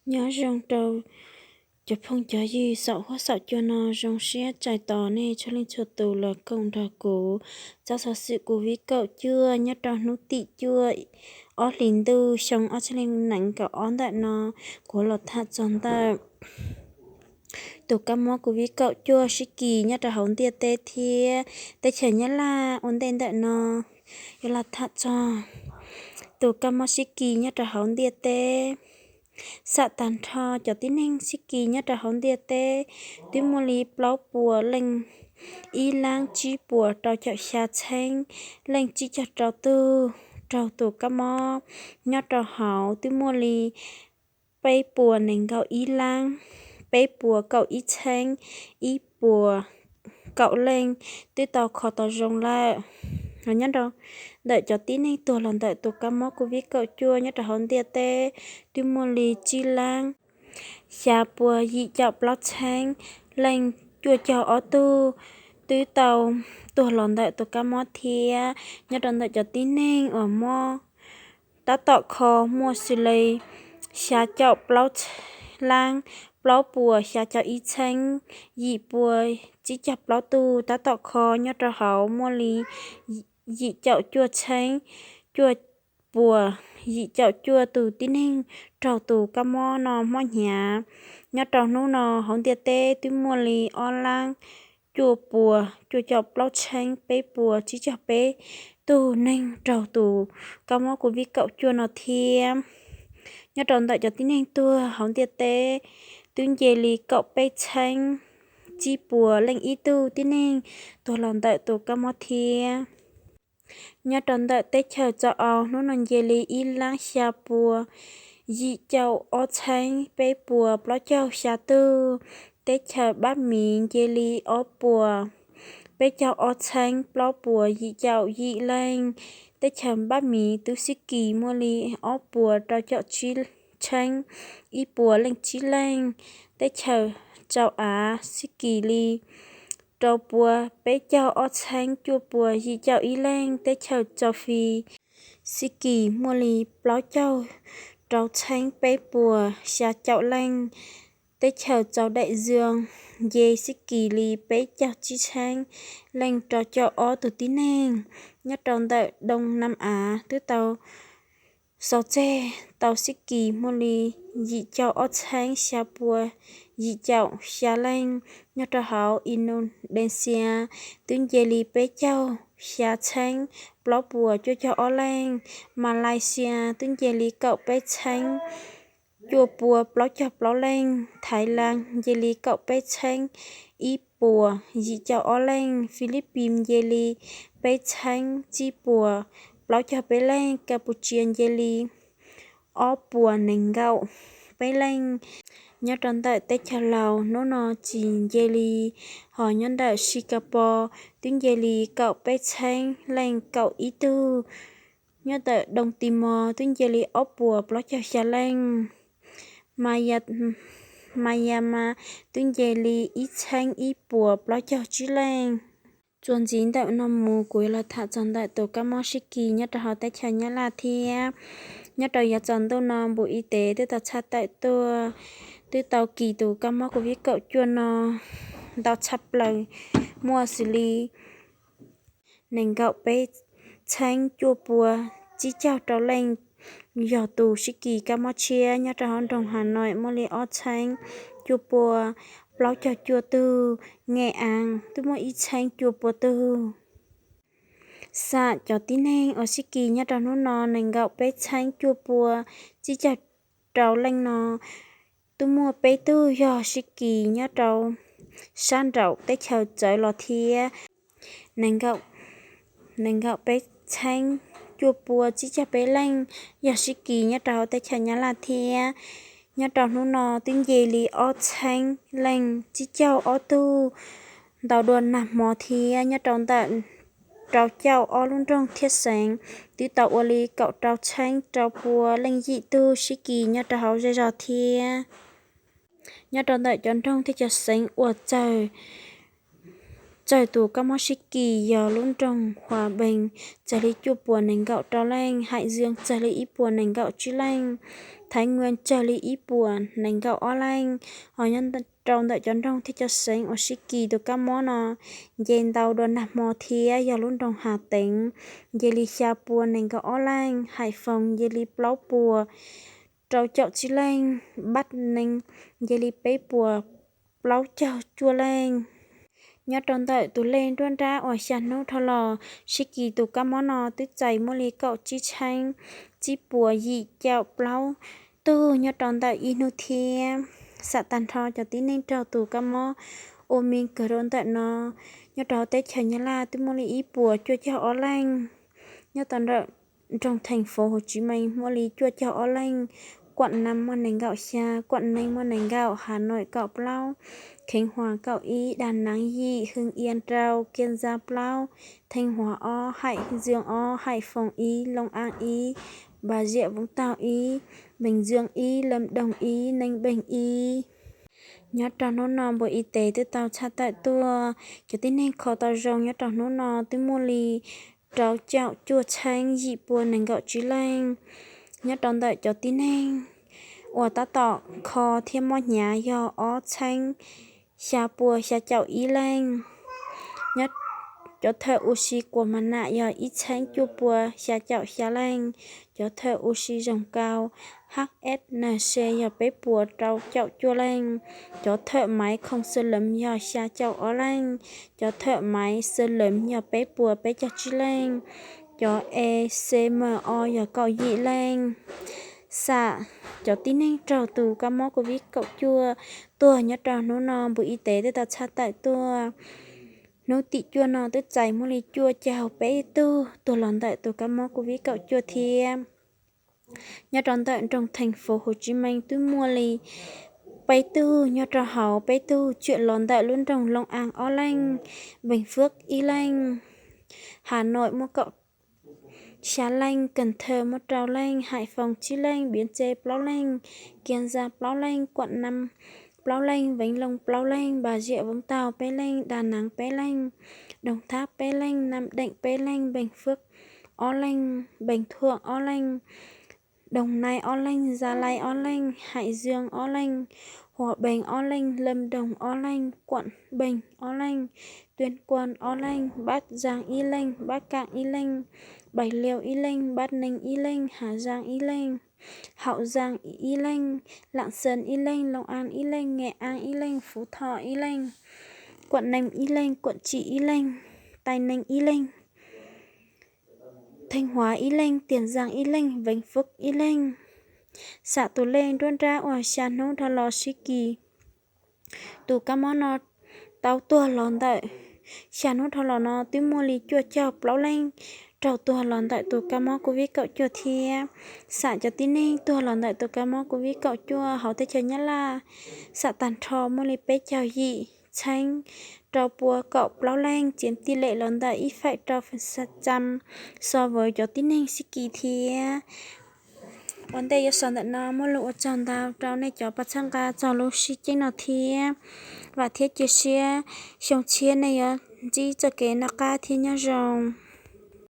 nhớ rằng đầu chụp phong cho gì sợ quá sợ cho nó rong xe chạy tỏ nè cho lên chuột tù là công đà cổ cho sợ sự của vi cậu chưa nhớ trò nút tị chưa ở liền tư xong ở cho lên nặng cậu on tại nó của lọt thắt tròn ta tụ cam mò của vi cậu chưa sĩ kỳ nhớ trò hồng tia tê thia tê chờ nhớ là ổn định tại nó là thắt cho tụ cam mò sĩ kỳ nhớ trò hồng tia tê sợ tàn thọ cho tin anh sĩ kỳ nhớ trò hồng tia tê tím mô li plau bùa lên y lang chi bùa trò cho xa chanh lên chi cho trò tư trò tụ cam mò nhớ trò hảo tím mô li bay bùa nền gạo y lang bay bùa cậu y chanh y bùa cậu lên tôi tàu khó tàu rồng lại nó nhớ đâu đợi cho tí này tôi lần đợi tôi cam mốc của viết cậu chua nhớ trở hôn tia tê tôi mua lì chi lang xa bùa dị chọc lót chanh lên chua cho ở tu tôi tàu tôi lần đợi tôi cam mốc thia nhớ đâu đợi cho tí này ở mò đã tọt khó mua xì lì xa chọc lót lang bao bùa xa cho y chanh dị bùa chỉ chập bao tu ta tọt khó nhớ cho hậu mua lì dị chậu chua chanh chua bùa dị chậu chua từ tín hình trầu từ cam mò nò mò nhà nhớ trầu nô nò hổng tiệt tê tí mua lì on lang chua bùa chua chậu bao chanh bê bùa chỉ chập bê tu nên trầu từ cam mò của vi cậu chua nò thiêm nhớ tròn tại cho tín hình tua hổng tiệt tê tương dê lì cậu bé chanh chi bùa lên ý tu tí nên tôi làm tại tôi cam mót thia nhớ tròn tại tết chờ cho nó non dê lì ý lang xa bùa dị châu ô chanh bé bùa bó châu xa tư tết chờ bát mì dê lì ô bùa bé châu ô chanh bó bùa dị châu dị lên tết chờ bát mì tứ sĩ kỳ mua lì ô bùa cho châu chi chanh y bùa lên chí lên để chờ cháu á sĩ kỳ li trâu bùa bé cháu ở sáng chua bùa gì cháu y lên để chờ cháu phi sĩ kỳ mua li báo cháu trâu sáng bé bùa xa cháu lên để chờ cháu đại dương dê sĩ kỳ li bé cháu chí sáng lên trò cháu ở từ tí nền nhất tròn tại đông nam á tứ tàu sau xe tàu sĩ kỳ mua lì dị châu ở sáng xa bùa dị châu xa lên nhớ cho hảo Indonesia tiếng dê lì bé châu xa sáng blog bùa cho châu ở lên Malaysia tiếng dê lì cậu bé sáng chùa bùa blog cho blog lên Thái Lan dê lì cậu bé sáng ý bùa dị châu ở lên Philippines dê lì bé sáng chi bùa lão cho bé lên Campuchia jelly ó bùa nền gạo bé lên nhớ tròn tại tết cha lào nó chỉ jelly họ nhân đại Singapore tiếng jelly cậu bé chanh lên cậu ý tư nhớ tại Đông Timor tiếng jelly ó bùa lão cho xa lên Myanmar tiếng jelly ý chanh ý bùa lão cho chí lên chuẩn chín tại năm mùa cuối là thả chọn tại tổ cam mò shiki nhất là họ tại nhà là thia nhất là chọn tôi nằm bộ y tế tôi tập chặt tại tôi tàu kỳ tổ cam mò của viết cậu chuồn nó tàu chập lời mua xử lý nền gạo bé chanh chua bùa chỉ chào trâu lên giờ tù shiki Campuchia nhất là họ đồng Hà Nội mua lấy ở chanh chua bùa lão cho chùa tư nghe ăn tôi muốn ít chanh chùa bùa tư sa cho tin anh ở sĩ kỳ nhá trâu nó nền gạo bé chanh chùa bùa chỉ cho trâu lên nó tôi mua bé tư giờ sĩ kỳ nhá trâu san trâu té chờ trời lò thia nền gạo bé chanh chùa bùa chỉ cho bé lên giờ sĩ kỳ nhá trâu té chờ nhá là thia nhớ trò nó tiếng gì li ở chanh lên chỉ châu ở tu đầu đuôn nằm mò thì nhớ trò tại trò châu ở luôn trong thiết sáng tí tàu ở li cậu trò chanh trò bùa lên dị tu sĩ kỳ nhớ trò hậu dây dò thì nhớ trò tại chọn trong thì cho sáng ở trời tù các món sĩ kỳ giờ luôn trong hòa bình trời li chua bùa nền gạo trò lên hại dương trời li ít bùa nền gạo chứ lên thái nguyên chờ lý ý buồn nành gạo ó lanh họ nhân trong đợi chọn trong thì cho sinh ở sĩ kỳ được các món nó dền tàu đồn nạp mò thía giờ luôn trong Hà Tĩnh dê lý xa buồn nành gạo ó lanh Hải Phòng dê lý plau bùa trâu chậu chi lanh bắt nành dê lý bế bùa plau chậu chua lanh nhớ trong đợi tụ lên tuôn ra ở sàn nô thò lò sĩ kỳ tụ các món nó tứ chạy mua lý cậu chi chanh chi bùa dị chậu plau tu nhớ trong đợi inu thia sạ tàn thò cho tí nên trâu tụ các món ôm mình cờ rôn tại nó nhớ trâu tết chờ nhớ là tứ mua lý ý bùa chua chậu ó lanh nhớ tàn đợi trong thành phố Hồ Chí Minh mua lý chua chậu ó lanh quận 5 mua nành gạo xa quận 5 mua nành gạo Hà Nội cậu plau Khánh Hòa cậu ý Đà Nẵng dị Hưng Yên trao Kiên Giang plau Thanh Hóa o Hải Dương o Hải Phòng ý Long An ý Bà Rịa Vũng Tàu ý Bình Dương ý Lâm Đồng ý Ninh Bình ý nhớ trò nó nọ bộ y tế từ tàu cha tại tua cho tin nên khó tàu rong nhớ trò nó nọ từ mua lì trâu chạo chua chanh dị buồn nành gạo chí lanh nhớ tròn đợi cho tin nên ủa ta tỏ khó thêm một nhà do ó chanh xa bùa xa chạo ý lanh nhớ cho thợ oxy của mặt nạ do ít chanh chua bùa xa chạo xa lanh cho thợ oxy dòng cao HFNC do bếp bùa trâu chậu chua lanh cho thợ máy không sơ lấm do xa chậu ó lanh cho thợ máy sơ lấm do bếp bùa bếp chậu chi lanh cho ECMO do cậu dị lanh xạ cho tin nên trò tù các món của viết cậu chua tua nhớ trò nó nọ bộ y tế để ta cha tại tua nó tị chua nó tới chạy mua lì chua chào bé tu lần tại tù các món của viết cậu chua thì nhớ tròn tại trong thành phố Hồ Chí Minh tôi mua lì bé tu nhớ trò hậu bé tu chuyện lần tại luôn trong Long An ó lanh Bình Phước y lanh Hà Nội mua cậu Xá lanh, Cần Thơ, một trào lanh, Hải Phòng, Chi lanh, Biến Chê, Plau lanh, Kiên Giang, Plau lanh, Quận 5, Plau lanh, Vĩnh Long, Plau lanh, Bà Rịa Vũng Tàu, Pé lanh, Đà Nẵng, Pé lanh, Đồng Tháp, Pé lanh, Nam Định, Pé lanh, Bình Phước, ó lanh, Bình Thuận, ó lanh, Đồng Nai, ó lanh, Gia Lai, ó lanh, Hải Dương, ó lanh, Hòa Bình, ó lanh, Lâm Đồng, ó lanh, Quận Bình, ó lanh, Tuyên Quang, ó lanh, Bát Giang, y lanh, Bát Cạn, y lanh, Bạch Liêu y lanh, Bát Ninh y lanh, Hà Giang y lanh, Hậu Giang y lanh, Lạng Sơn y lanh, Long An y lanh, Nghệ An y lanh, Phú Thọ y lanh, Quận 5 y lanh, Quận Trị y lanh, Tây Ninh y lanh, Thanh Hóa y lanh, Tiền Giang y lanh, Vĩnh Phúc y lanh, xã tù lên đoan ra ở sàn nông thọ lò sĩ kỳ, tù cá món nó tàu tua lòn tại sàn nông thọ lò nó tím mua lì chua chọc lão lanh trâu tua lòn tại tù cá món của viết cậu chua thia xã cho tin nên tua lòn tại tù cá món của viết cậu chua hậu tới chơi nhá là xã tàn trò mua lì bé chào dị chanh trâu bùa cậu lão lanh chiếm tỷ lệ lòn tại ít phải trâu phần trăm so với cho tin nên sĩ kỳ thia vấn đề yêu sản tận nó mua lụa tròn tao trâu này cho bắt sang ca cho lúc xí chính nó thia và thiết chia sẻ xong chia này chỉ cho cái nó ca thiên nhá rồng